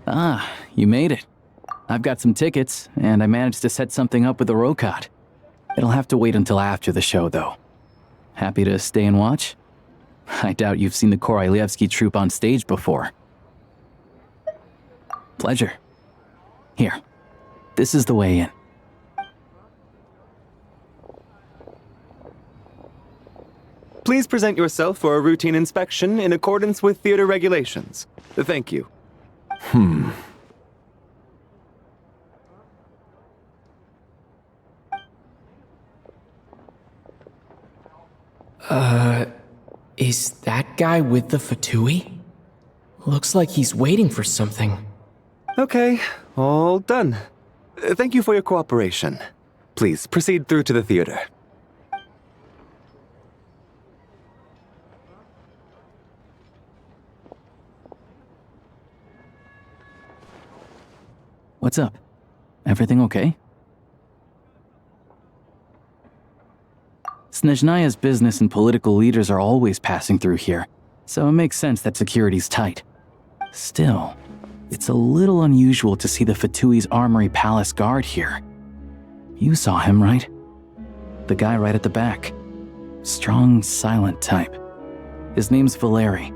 Ah, you made it. I've got some tickets, and I managed to set something up with the Rokot. It'll have to wait until after the show, though. Happy to stay and watch? I doubt you've seen the Korolyevsky troupe on stage before. Pleasure. Here, this is the way in. Please present yourself for a routine inspection in accordance with theater regulations. Thank you. Is that guy with the fatui? Looks like he's waiting for something. Okay, all done. Thank you for your cooperation. Please proceed through to the theater. What's up? Everything okay? Snezhnaya's business and political leaders are always passing through here, so it makes sense that security's tight. Still, it's a little unusual to see the Fatui's Armory Palace guard here. You saw him, right? The guy right at the back. Strong, silent type. His name's Valeri.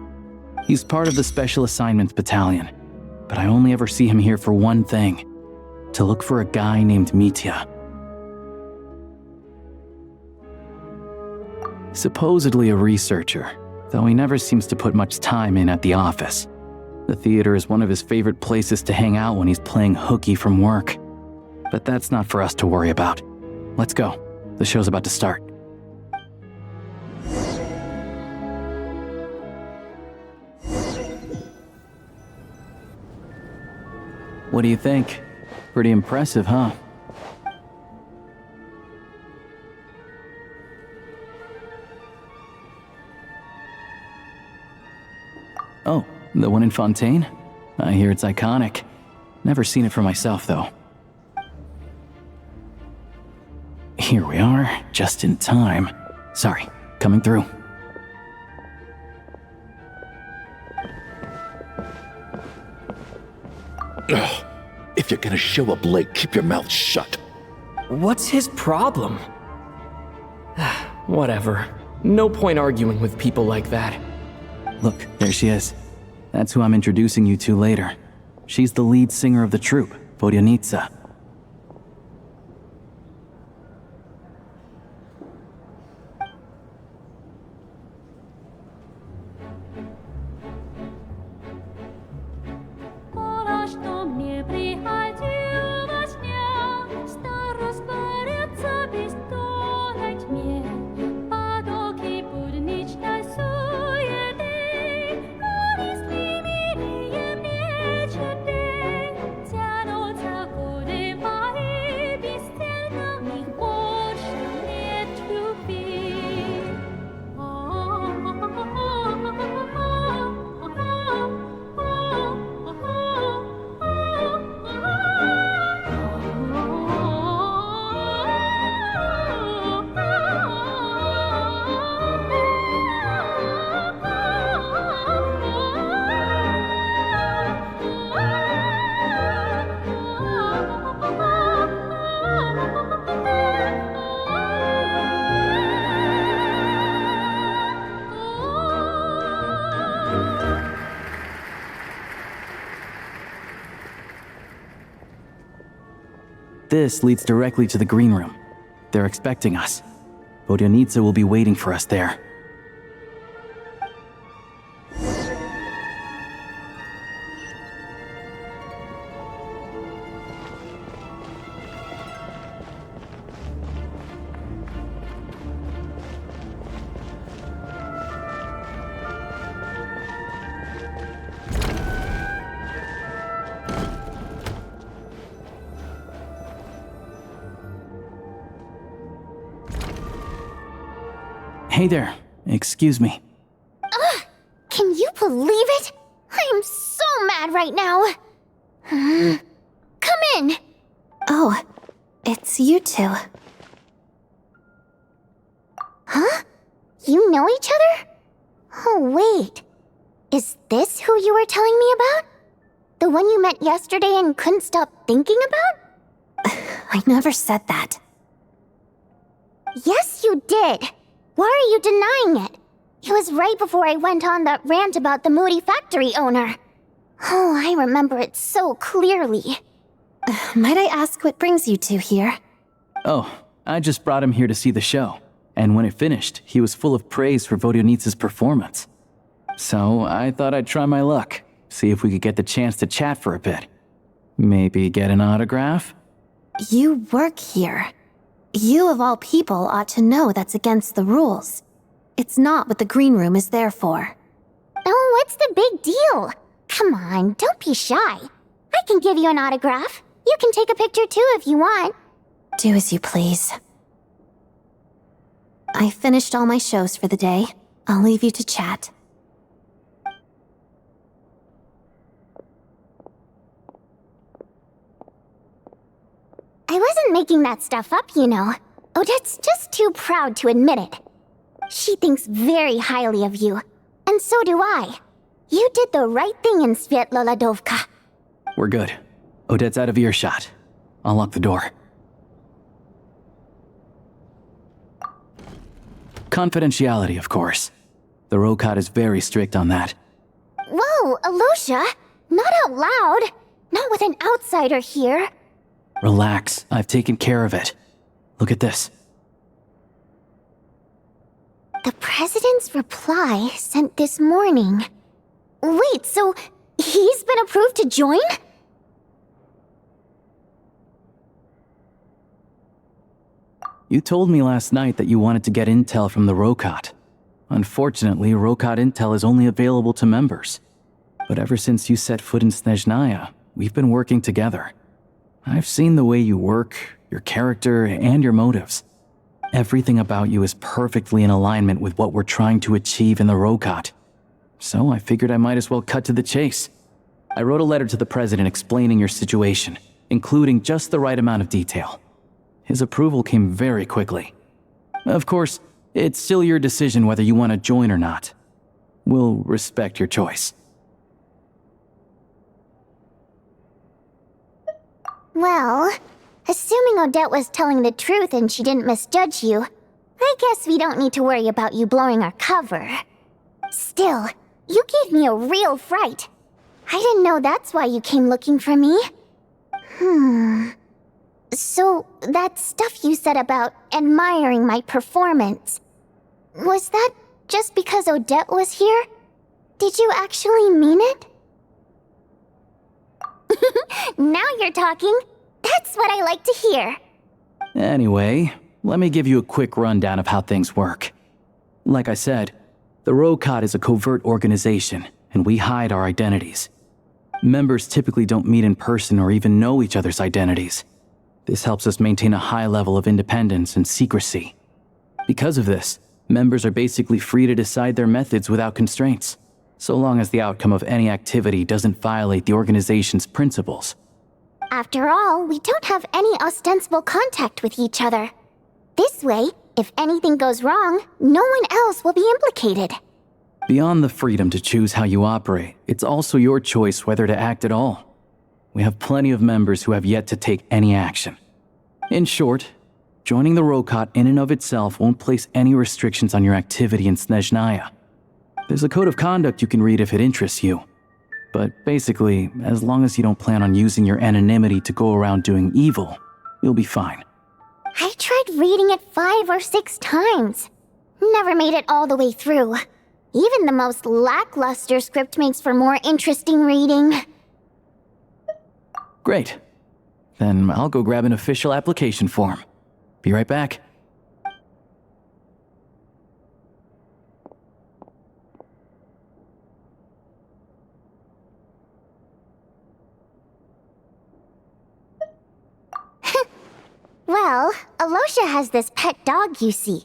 He's part of the Special Assignments Battalion, but I only ever see him here for one thing: to look for a guy named Mitya. Supposedly a researcher, though he never seems to put much time in at the office. The theater is one of his favorite places to hang out when he's playing hooky from work. But that's not for us to worry about. Let's go. The show's about to start. What do you think? Pretty impressive, huh? Oh, the one in Fontaine? I hear it's iconic. Never seen it for myself, though. Here we are, just in time. Sorry, coming through. Ugh. If you're gonna show up late, keep your mouth shut. What's his problem? Whatever. No point arguing with people like that. Look, there she is. That's who I'm introducing you to later. She's the lead singer of the troupe, Vodyanitsa. This leads directly to the green room. They're expecting us. Vodyanitsa will be waiting for us there. Hey there, excuse me. Can you believe it? I am so mad right now. Come in. Oh, it's you two. Huh? You know each other? Oh, wait. Is this who you were telling me about? The one you met yesterday and couldn't stop thinking about? I never said that. Yes, you did. Why are you denying it? It was right before I went on that rant about the moody factory owner. Oh, I remember it so clearly. Might I ask what brings you two here? Oh, I just brought him here to see the show. And when it finished, he was full of praise for Vodyanitsa's performance. So I thought I'd try my luck, see if we could get the chance to chat for a bit. Maybe get an autograph? You work here. You of all people ought to know that's against the rules. It's not what the green room is there for. Oh, what's the big deal? Come on, don't be shy. I can give you an autograph. You can take a picture too if you want. Do as you please. I finished all my shows for the day. I'll leave you to chat. I wasn't making that stuff up, you know. Odette's just too proud to admit it. She thinks very highly of you, and so do I. You did the right thing in Svietloladovka. We're good. Odette's out of earshot. I'll lock the door. Confidentiality, of course. The Rokot is very strict on that. Whoa, Alyosha! Not out loud! Not with an outsider here. Relax, I've taken care of it. Look at this. The president's reply sent this morning. Wait, so he's been approved to join? You told me last night that you wanted to get intel from the Rokot. Unfortunately, Rokot intel is only available to members. But ever since you set foot in Snezhnaya, we've been working together. I've seen the way you work, your character, and your motives. Everything about you is perfectly in alignment with what we're trying to achieve in the Rokot. So I figured I might as well cut to the chase. I wrote a letter to the president explaining your situation, including just the right amount of detail. His approval came very quickly. Of course, it's still your decision whether you want to join or not. We'll respect your choice. Well, assuming Odette was telling the truth and she didn't misjudge you, I guess we don't need to worry about you blowing our cover. Still, you gave me a real fright. I didn't know that's why you came looking for me. So, that stuff you said about admiring my performance, was that just because Odette was here? Did you actually mean it? Now you're talking. That's what I like to hear. Anyway, let me give you a quick rundown of how things work. Like I said, the Rokot is a covert organization, and we hide our identities. Members typically don't meet in person or even know each other's identities. This helps us maintain a high level of independence and secrecy. Because of this, members are basically free to decide their methods without constraints, so long as the outcome of any activity doesn't violate the organization's principles. After all, we don't have any ostensible contact with each other. This way, if anything goes wrong, no one else will be implicated. Beyond the freedom to choose how you operate, it's also your choice whether to act at all. We have plenty of members who have yet to take any action. In short, joining the Rokot in and of itself won't place any restrictions on your activity in Snezhnaya. There's a code of conduct you can read if it interests you. But basically, as long as you don't plan on using your anonymity to go around doing evil, you'll be fine. I tried reading it 5 or 6 times. Never made it all the way through. Even the most lackluster script makes for more interesting reading. Great. Then I'll go grab an official application form. Be right back. Well, Alyosha has this pet dog, you see.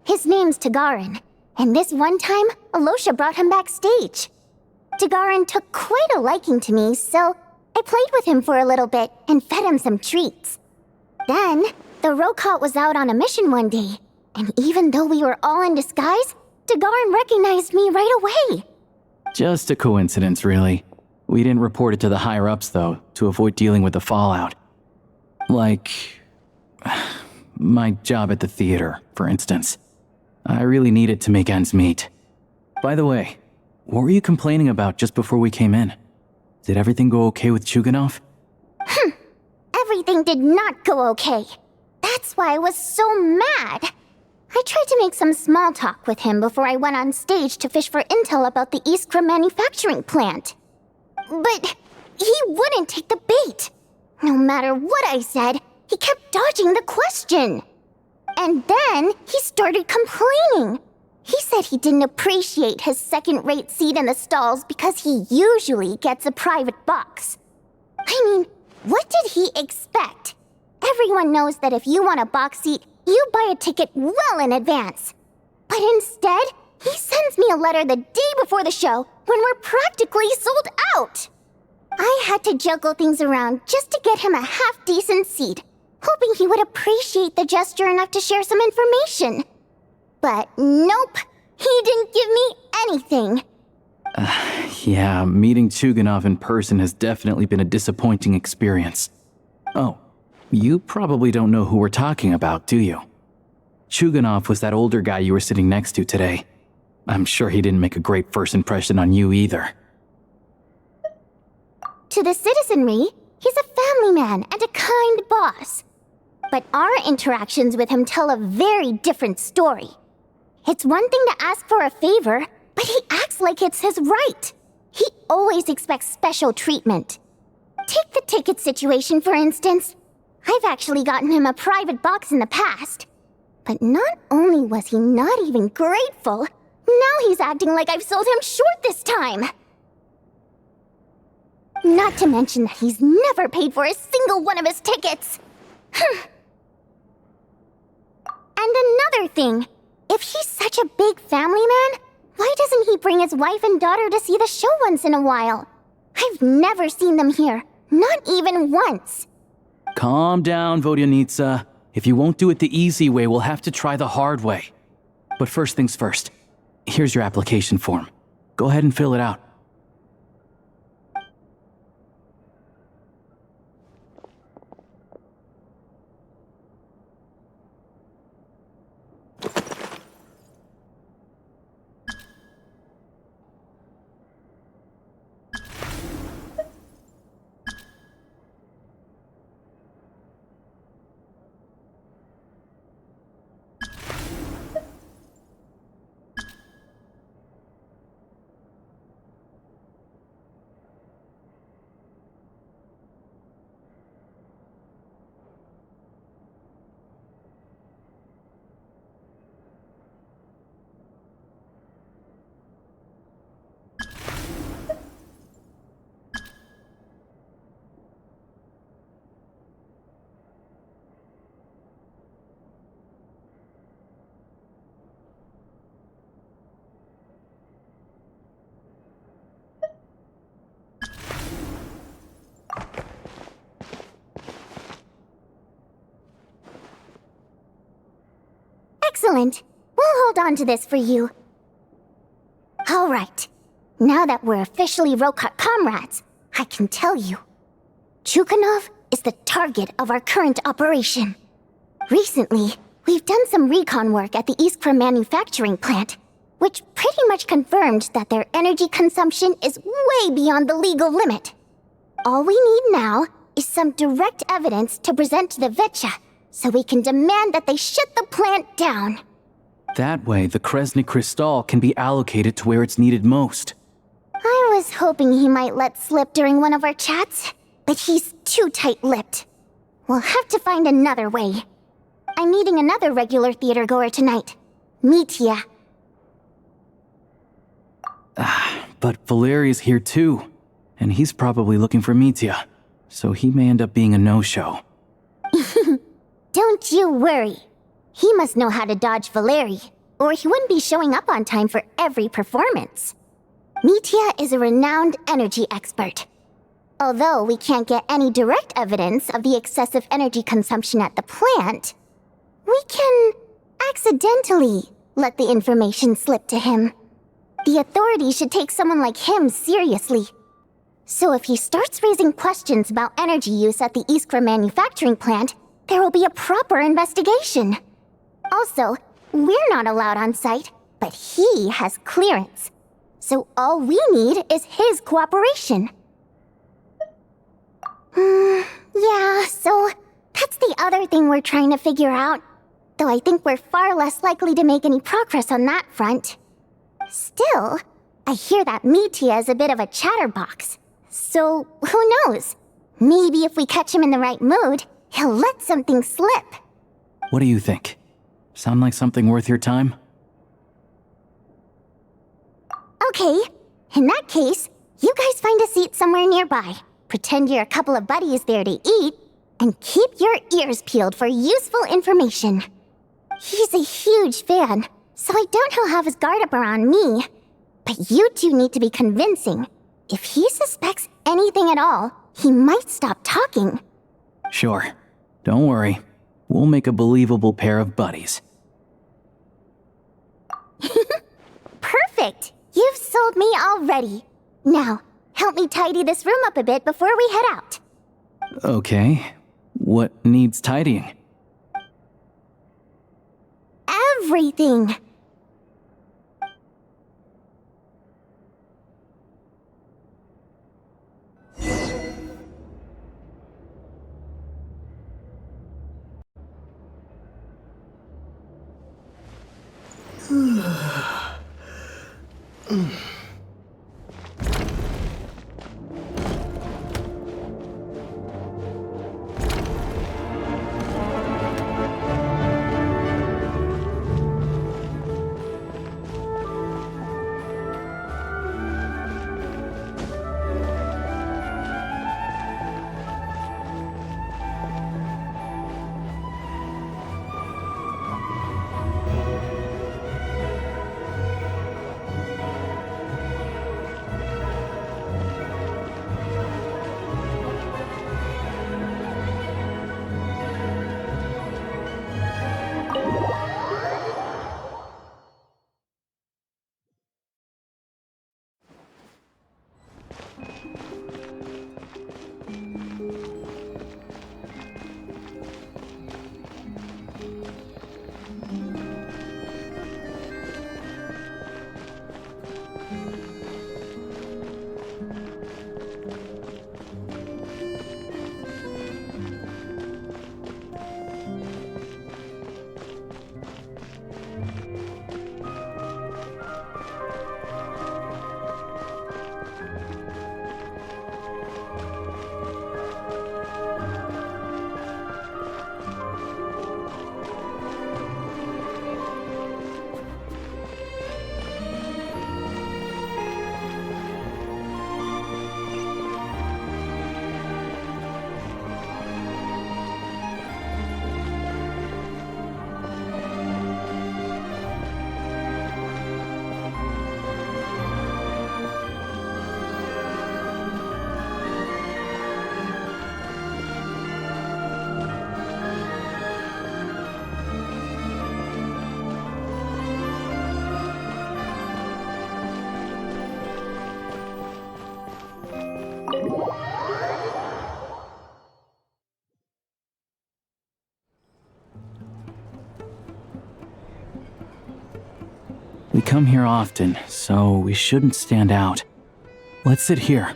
His name's Tagarin, and this one time, Alyosha brought him backstage. Tagarin took quite a liking to me, so I played with him for a little bit and fed him some treats. Then, the Rokot was out on a mission one day, and even though we were all in disguise, Dagarin recognized me right away. Just a coincidence, really. We didn't report it to the higher-ups, though, to avoid dealing with the fallout. Like, my job at the theater, for instance. I really needed to make ends meet. By the way, what were you complaining about just before we came in? Did everything go okay with Chuganov? Everything did not go okay. That's why I was so mad. I tried to make some small talk with him before I went on stage to fish for intel about the Iskra manufacturing plant. But he wouldn't take the bait. No matter what I said, he kept dodging the question. And then he started complaining. He said he didn't appreciate his second-rate seat in the stalls because he usually gets a private box. I mean, what did he expect? Everyone knows that if you want a box seat, you buy a ticket well in advance. But instead, he sends me a letter the day before the show when we're practically sold out. I had to juggle things around just to get him a half-decent seat, hoping he would appreciate the gesture enough to share some information. But nope, he didn't give me anything. Yeah, meeting Chuganov in person has definitely been a disappointing experience. Oh, you probably don't know who we're talking about, do you? Chuganov was that older guy you were sitting next to today. I'm sure he didn't make a great first impression on you either. To the citizenry, he's a family man and a kind boss. But our interactions with him tell a very different story. It's one thing to ask for a favor, but he acts like it's his right. He always expects special treatment. Take the ticket situation, for instance. I've actually gotten him a private box in the past. But not only was he not even grateful, now he's acting like I've sold him short this time. Not to mention that he's never paid for a single one of his tickets. And another thing, if he's such a big family man, why doesn't he bring his wife and daughter to see the show once in a while? I've never seen them here, not even once. Calm down, Vodyanitsa. If you won't do it the easy way, we'll have to try the hard way. But first things first. Here's your application form. Go ahead and fill it out. Excellent. We'll hold on to this for you. All right. Now that we're officially Rokot comrades, I can tell you. Chuganov is the target of our current operation. Recently, we've done some recon work at the Iskra manufacturing plant, which pretty much confirmed that their energy consumption is way beyond the legal limit. All we need now is some direct evidence to present to the Vetcha, so we can demand that they shut the plant down. That way, the Kresny Crystal can be allocated to where it's needed most. I was hoping he might let slip during one of our chats, but he's too tight-lipped. We'll have to find another way. I'm meeting another regular theater-goer tonight, Mitya. But Valeri's here too, and he's probably looking for Mitya, so he may end up being a no-show. Don't you worry. He must know how to dodge Valeri, or he wouldn't be showing up on time for every performance. Mitya is a renowned energy expert. Although we can't get any direct evidence of the excessive energy consumption at the plant, we can accidentally let the information slip to him. The authorities should take someone like him seriously. So if he starts raising questions about energy use at the Iskra manufacturing plant, there will be a proper investigation. Also, we're not allowed on site, but he has clearance. So all we need is his cooperation. Yeah, so that's the other thing we're trying to figure out. Though I think we're far less likely to make any progress on that front. Still, I hear that Mitya is a bit of a chatterbox. So, who knows? Maybe if we catch him in the right mood, he'll let something slip. What do you think? Sound like something worth your time? Okay, in that case, you guys find a seat somewhere nearby. Pretend you're a couple of buddies there to eat, and keep your ears peeled for useful information. He's a huge fan, so I doubt he'll have his guard up around me. But you two need to be convincing. If he suspects anything at all, he might stop talking. Sure. Don't worry. We'll make a believable pair of buddies. Perfect! You've sold me already. Now, help me tidy this room up a bit before we head out. Okay. What needs tidying? Everything! We come here often, so we shouldn't stand out. Let's sit here.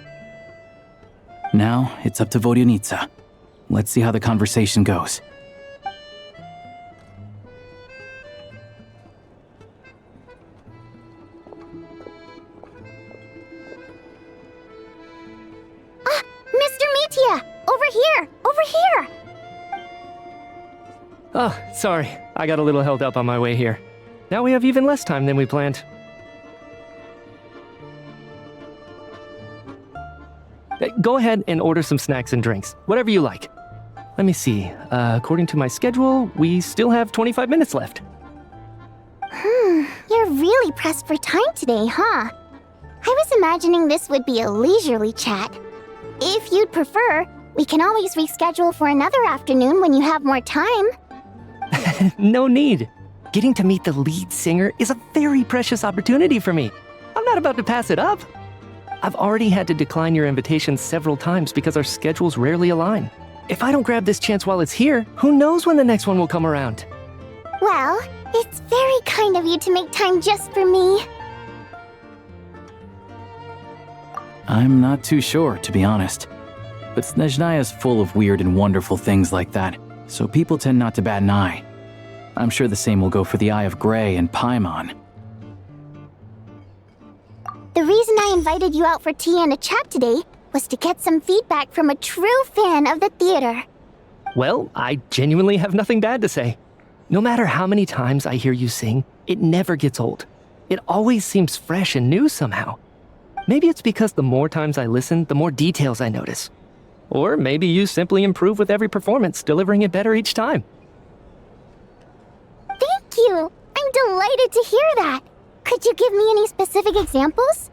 Now, it's up to Vodyanitsa. Let's see how the conversation goes. Mr. Mitya! Over here! Over here! Oh, sorry. I got a little held up on my way here. Now we have even less time than we planned. Go ahead and order some snacks and drinks, whatever you like. Let me see. According to my schedule, we still have 25 minutes left. You're really pressed for time today, huh? I was imagining this would be a leisurely chat. If you'd prefer, we can always reschedule for another afternoon when you have more time. No need. Getting to meet the lead singer is a very precious opportunity for me. I'm not about to pass it up. I've already had to decline your invitation several times because our schedules rarely align. If I don't grab this chance while it's here, who knows when the next one will come around? Well, it's very kind of you to make time just for me. I'm not too sure, to be honest. But Snezhnaya is full of weird and wonderful things like that, so people tend not to bat an eye. I'm sure the same will go for the Eye of Grey and Paimon. The reason I invited you out for tea and a chat today was to get some feedback from a true fan of the theater. Well, I genuinely have nothing bad to say. No matter how many times I hear you sing, it never gets old. It always seems fresh and new somehow. Maybe it's because the more times I listen, the more details I notice. Or maybe you simply improve with every performance, delivering it better each time. Thank you! I'm delighted to hear that! Could you give me any specific examples?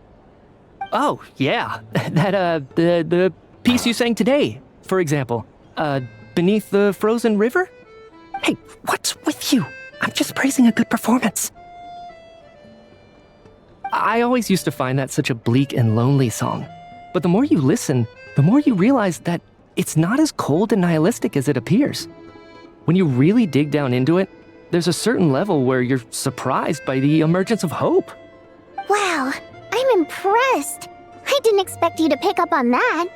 Oh, yeah. The piece you sang today, for example. Beneath the Frozen River? Hey, what's with you? I'm just praising a good performance. I always used to find that such a bleak and lonely song. But the more you listen, the more you realize that it's not as cold and nihilistic as it appears. When you really dig down into it, there's a certain level where you're surprised by the emergence of hope. Wow, I'm impressed. I didn't expect you to pick up on that.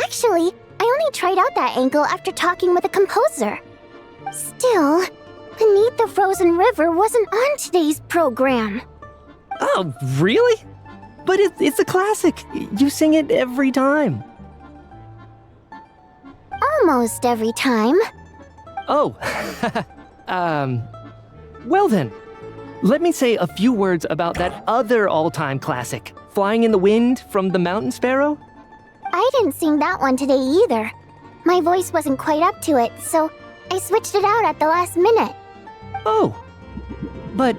Actually, I only tried out that angle after talking with a composer. Still, Beneath the Frozen River wasn't on today's program. Oh, really? But it's a classic. You sing it every time. Almost every time. Oh, well then. Let me say a few words about that other all-time classic, Flying in the Wind from the Mountain Sparrow. I didn't sing that one today either. My voice wasn't quite up to it, so I switched it out at the last minute. Oh, but,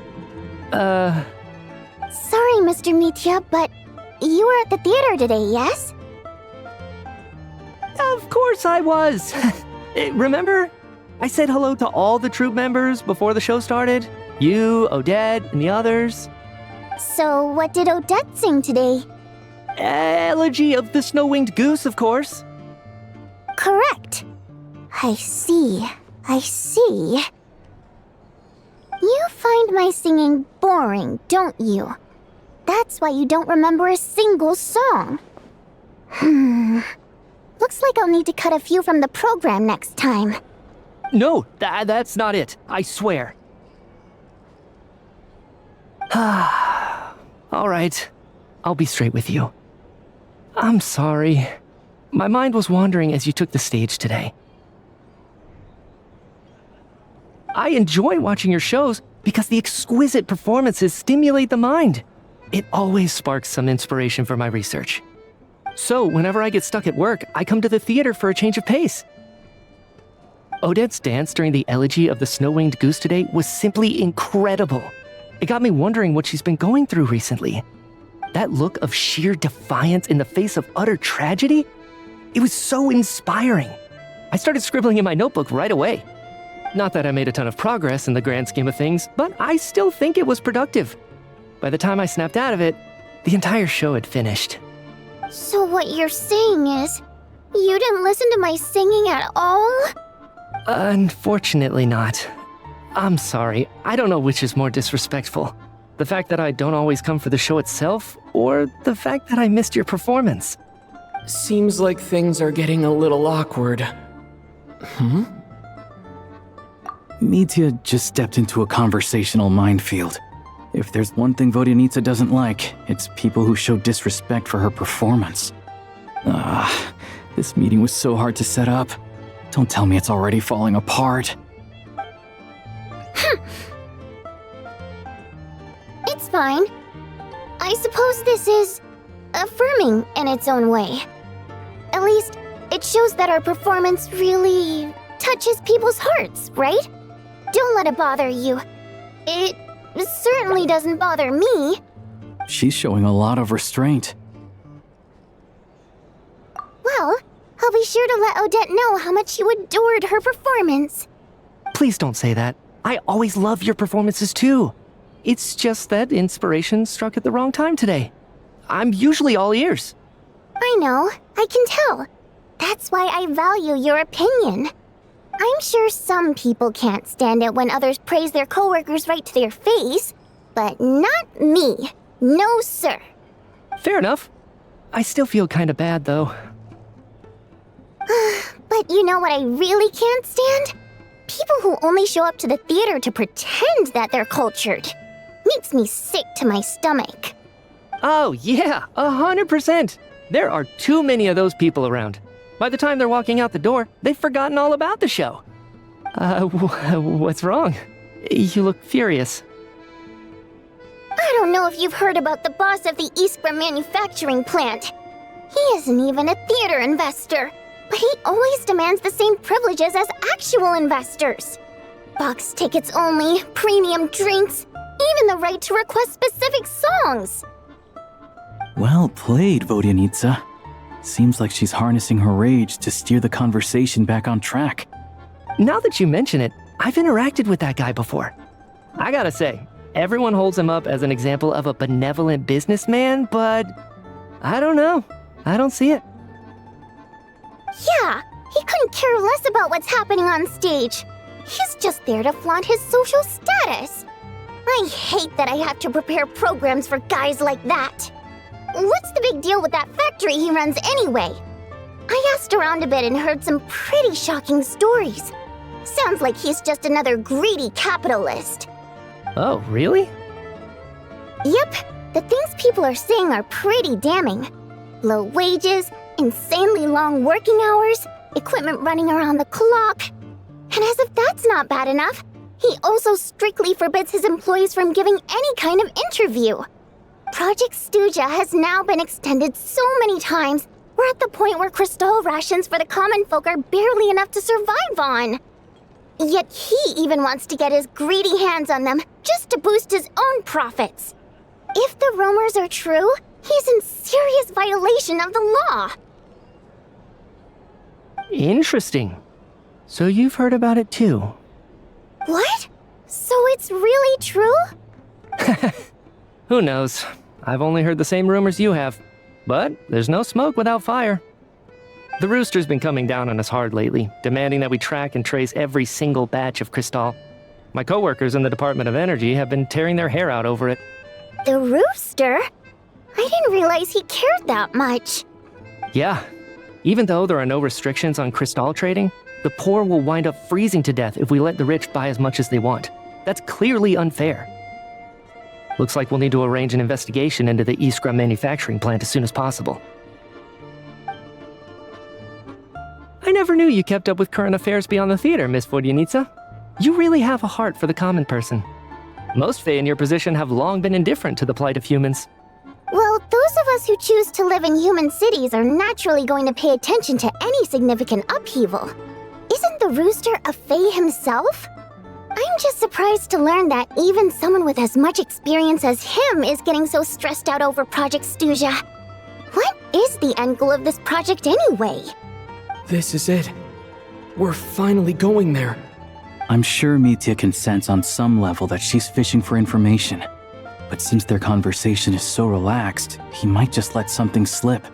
Sorry, Mr. Mitya, but you were at the theater today, yes? Of course I was. Remember? I said hello to all the troupe members before the show started. You, Odette, and the others. So what did Odette sing today? Elegy of the Snow-Winged Goose, of course. Correct. I see. You find my singing boring, don't you? That's why you don't remember a single song. Looks like I'll need to cut a few from the program next time. No, that's not it. I swear. All right. I'll be straight with you. I'm sorry. My mind was wandering as you took the stage today. I enjoy watching your shows because the exquisite performances stimulate the mind. It always sparks some inspiration for my research. So whenever I get stuck at work, I come to the theater for a change of pace. Odette's dance during the Elegy of the Snow-Winged Goose today was simply incredible. It got me wondering what she's been going through recently. That look of sheer defiance in the face of utter tragedy? It was so inspiring. I started scribbling in my notebook right away. Not that I made a ton of progress in the grand scheme of things, but I still think it was productive. By the time I snapped out of it, the entire show had finished. So what you're saying is, you didn't listen to my singing at all? Unfortunately not. I'm sorry, I don't know which is more disrespectful. The fact that I don't always come for the show itself, or the fact that I missed your performance. Seems like things are getting a little awkward. Mitya just stepped into a conversational minefield. If there's one thing Vodyanitsa doesn't like, it's people who show disrespect for her performance. This meeting was so hard to set up. Don't tell me it's already falling apart. It's fine. I suppose this is affirming in its own way. At least, it shows that our performance really touches people's hearts, right? Don't let it bother you. It certainly doesn't bother me. She's showing a lot of restraint. Well, I'll be sure to let Odette know how much you adored her performance. Please don't say that. I always love your performances too. It's just that inspiration struck at the wrong time today. I'm usually all ears. I know, I can tell. That's why I value your opinion. I'm sure some people can't stand it when others praise their coworkers right to their face, but not me. No, sir. Fair enough. I still feel kinda bad though. But you know what I really can't stand? People who only show up to the theater to pretend that they're cultured. Makes me sick to my stomach. Oh yeah, 100%. There are too many of those people around. By the time they're walking out the door, they've forgotten all about the show. What's wrong? You look furious. I don't know if you've heard about the boss of the Iskra manufacturing plant. He isn't even a theater investor, but he always demands the same privileges as actual investors. Box tickets only, premium drinks, even the right to request specific songs. Well played, Vodyanitsa. Seems like she's harnessing her rage to steer the conversation back on track. Now that you mention it, I've interacted with that guy before. I gotta say, everyone holds him up as an example of a benevolent businessman, but I don't know. I don't see it. Yeah, he couldn't care less about what's happening on stage. He's just there to flaunt his social status. I hate that I have to prepare programs for guys like that. What's the big deal with that factory he runs anyway? I asked around a bit and heard some pretty shocking stories. Sounds like he's just another greedy capitalist. Oh, really? Yep, the things people are saying are pretty damning. Low wages, insanely long working hours, equipment running around the clock. And as if that's not bad enough, he also strictly forbids his employees from giving any kind of interview. Project Stuja has now been extended so many times, we're at the point where crystal rations for the common folk are barely enough to survive on. Yet he even wants to get his greedy hands on them just to boost his own profits. If the rumors are true, he's in serious violation of the law. Interesting. So you've heard about it too. What? So it's really true? Who knows? I've only heard the same rumors you have. But there's no smoke without fire. The rooster's been coming down on us hard lately, demanding that we track and trace every single batch of crystal. My coworkers in the Department of Energy have been tearing their hair out over it. The rooster? I didn't realize he cared that much. Yeah. Even though there are no restrictions on crystal trading, the poor will wind up freezing to death if we let the rich buy as much as they want. That's clearly unfair. Looks like we'll need to arrange an investigation into the Iskra manufacturing plant as soon as possible. I never knew you kept up with current affairs beyond the theater, Miss Vodyanitsa. You really have a heart for the common person. Most Fae in your position have long been indifferent to the plight of humans. Well, those of us who choose to live in human cities are naturally going to pay attention to any significant upheaval. Isn't the rooster a Fae himself? I'm just surprised to learn that even someone with as much experience as him is getting so stressed out over Project Stuja. What is the end goal of this project anyway? This is it. We're finally going there. I'm sure Mitya can sense on some level that she's fishing for information. But since their conversation is so relaxed, he might just let something slip.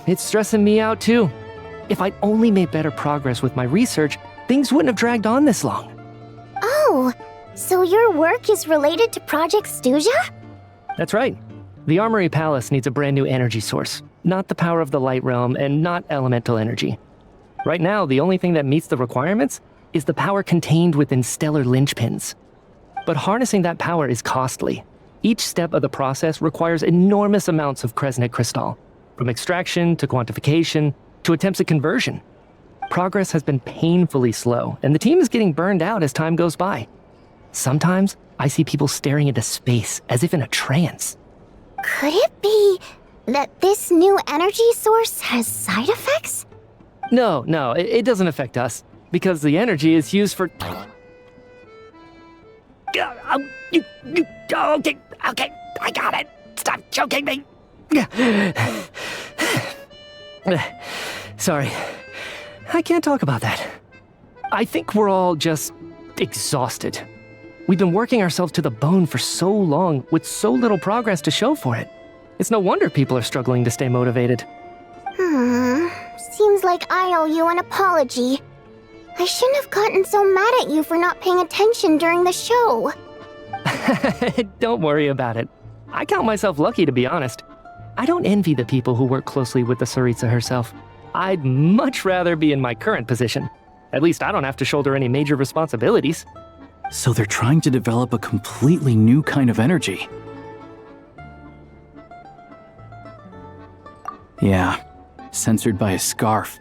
It's stressing me out too. If I'd only made better progress with my research, things wouldn't have dragged on this long. Oh, so your work is related to Project Stuja? That's right. The Armory Palace needs a brand new energy source. Not the power of the Light Realm and not elemental energy. Right now, the only thing that meets the requirements is the power contained within stellar linchpins. But harnessing that power is costly. Each step of the process requires enormous amounts of Kresnet crystal, from extraction to quantification to attempts at conversion. Progress has been painfully slow, and the team is getting burned out as time goes by. Sometimes, I see people staring into space as if in a trance. Could it be that this new energy source has side effects? No, it doesn't affect us, because the energy is used for... Okay, I got it. Stop choking me. Sorry, I can't talk about that. I think we're all just exhausted. We've been working ourselves to the bone for so long with so little progress to show for it. It's no wonder people are struggling to stay motivated. Seems like I owe you an apology. I shouldn't have gotten so mad at you for not paying attention during the show. Don't worry about it. I count myself lucky, to be honest. I don't envy the people who work closely with the Tsaritsa herself. I'd much rather be in my current position. At least I don't have to shoulder any major responsibilities. So they're trying to develop a completely new kind of energy. Yeah, censored by a scarf.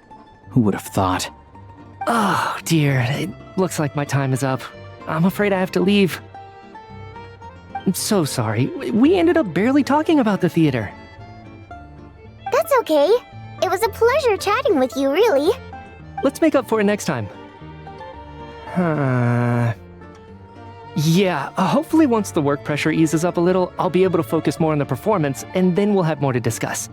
Who would have thought? Oh dear, it looks like my time is up. I'm afraid I have to leave. I'm so sorry. We ended up barely talking about the theater. That's okay. It was a pleasure chatting with you, really. Let's make up for it next time. Yeah, hopefully once the work pressure eases up a little, I'll be able to focus more on the performance, and then we'll have more to discuss.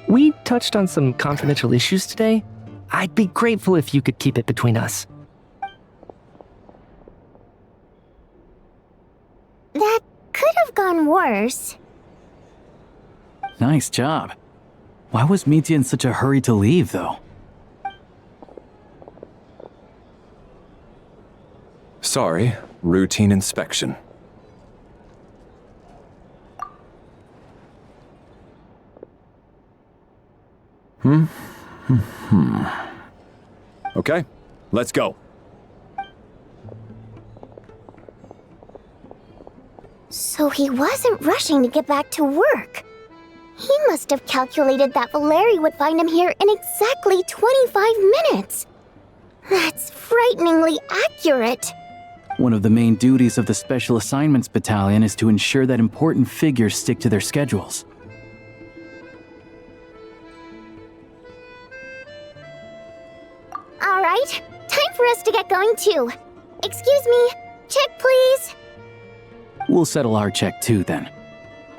We touched on some confidential issues today. I'd be grateful if you could keep it between us. That could have gone worse. Nice job. Why was Mitya in such a hurry to leave, though? Sorry, routine inspection. Okay, let's go. So he wasn't rushing to get back to work. He must have calculated that Valeri would find him here in exactly 25 minutes. That's frighteningly accurate. One of the main duties of the Special Assignments Battalion is to ensure that important figures stick to their schedules. All right, time for us to get going too. Excuse me, check please. We'll settle our check too, then.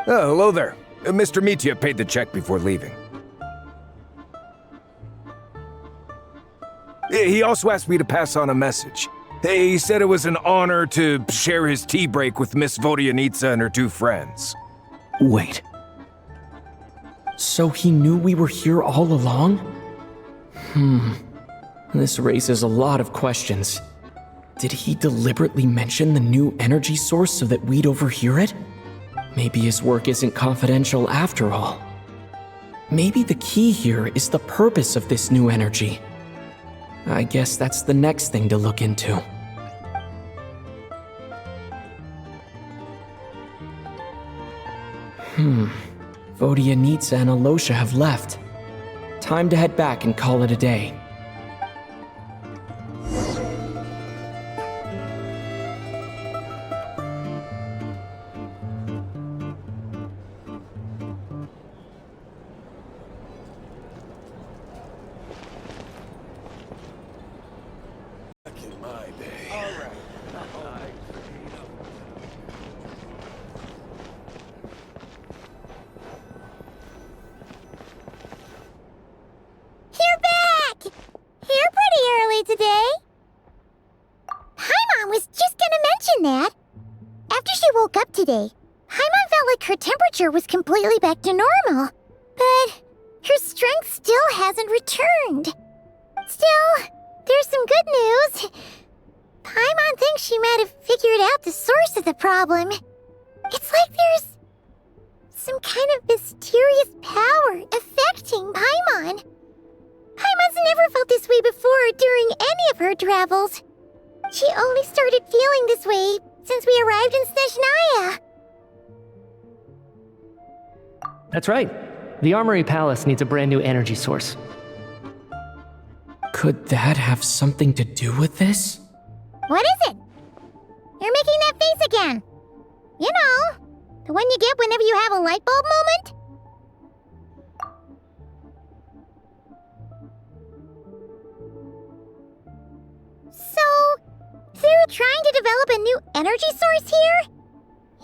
Oh, hello there. Mr. Mitya paid the check before leaving. He also asked me to pass on a message. He said it was an honor to share his tea break with Miss Vodyanitsa and her two friends. Wait. So he knew we were here all along? This raises a lot of questions. Did he deliberately mention the new energy source so that we'd overhear it? Maybe his work isn't confidential after all. Maybe the key here is the purpose of this new energy. I guess that's the next thing to look into. Vodyanitsa and Alyosha have left. Time to head back and call it a day. You're back! Here pretty early today. Paimon was just gonna mention that. After she woke up today, Paimon felt like her temperature was completely back to normal. But her strength still hasn't returned. Still, there's some good news. Paimon thinks she might have figured out the source of the problem. It's like there's some kind of mysterious power affecting Paimon. Paimon's never felt this way before during any of her travels. She only started feeling this way since we arrived in Snezhnaya. That's right. The Armory Palace needs a brand new energy source. Could that have something to do with this? What is it? You're making that face again. You know, the one you get whenever you have a light bulb moment? So, they're trying to develop a new energy source here?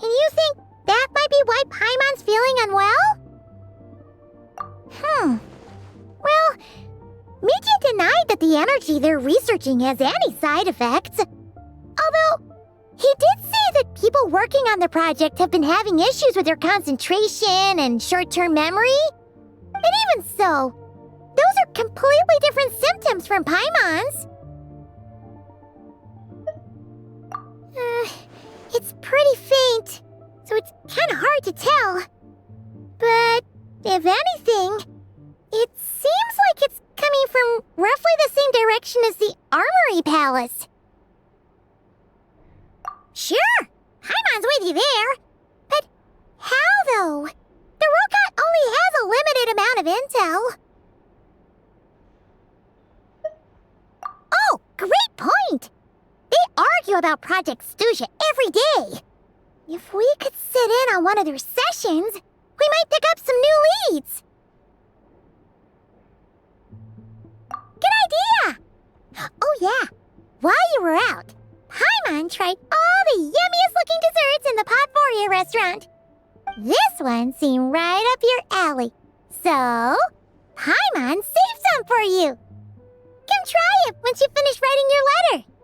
And you think that might be why Paimon's feeling unwell? Well, Mitya denied that the energy they're researching has any side effects. Although, he did say that people working on the project have been having issues with their concentration and short-term memory. And even so, those are completely different symptoms from Paimon's. It's pretty faint, so it's kind of hard to tell. But if anything, it seems like it's coming from roughly the same direction as the Armory Palace. Sure, Paimon's with you there. But how, though? The Rokot only has a limited amount of intel. Oh, great point! They argue about Project Stuja every day. If we could sit in on one of their sessions, we might pick up some new leads. Good idea! Oh yeah, while you were out, Paimon tried all the yummiest looking desserts in the Podvoria restaurant. This one seemed right up your alley. So, Paimon saved some for you. Come try it once you finish writing your letter.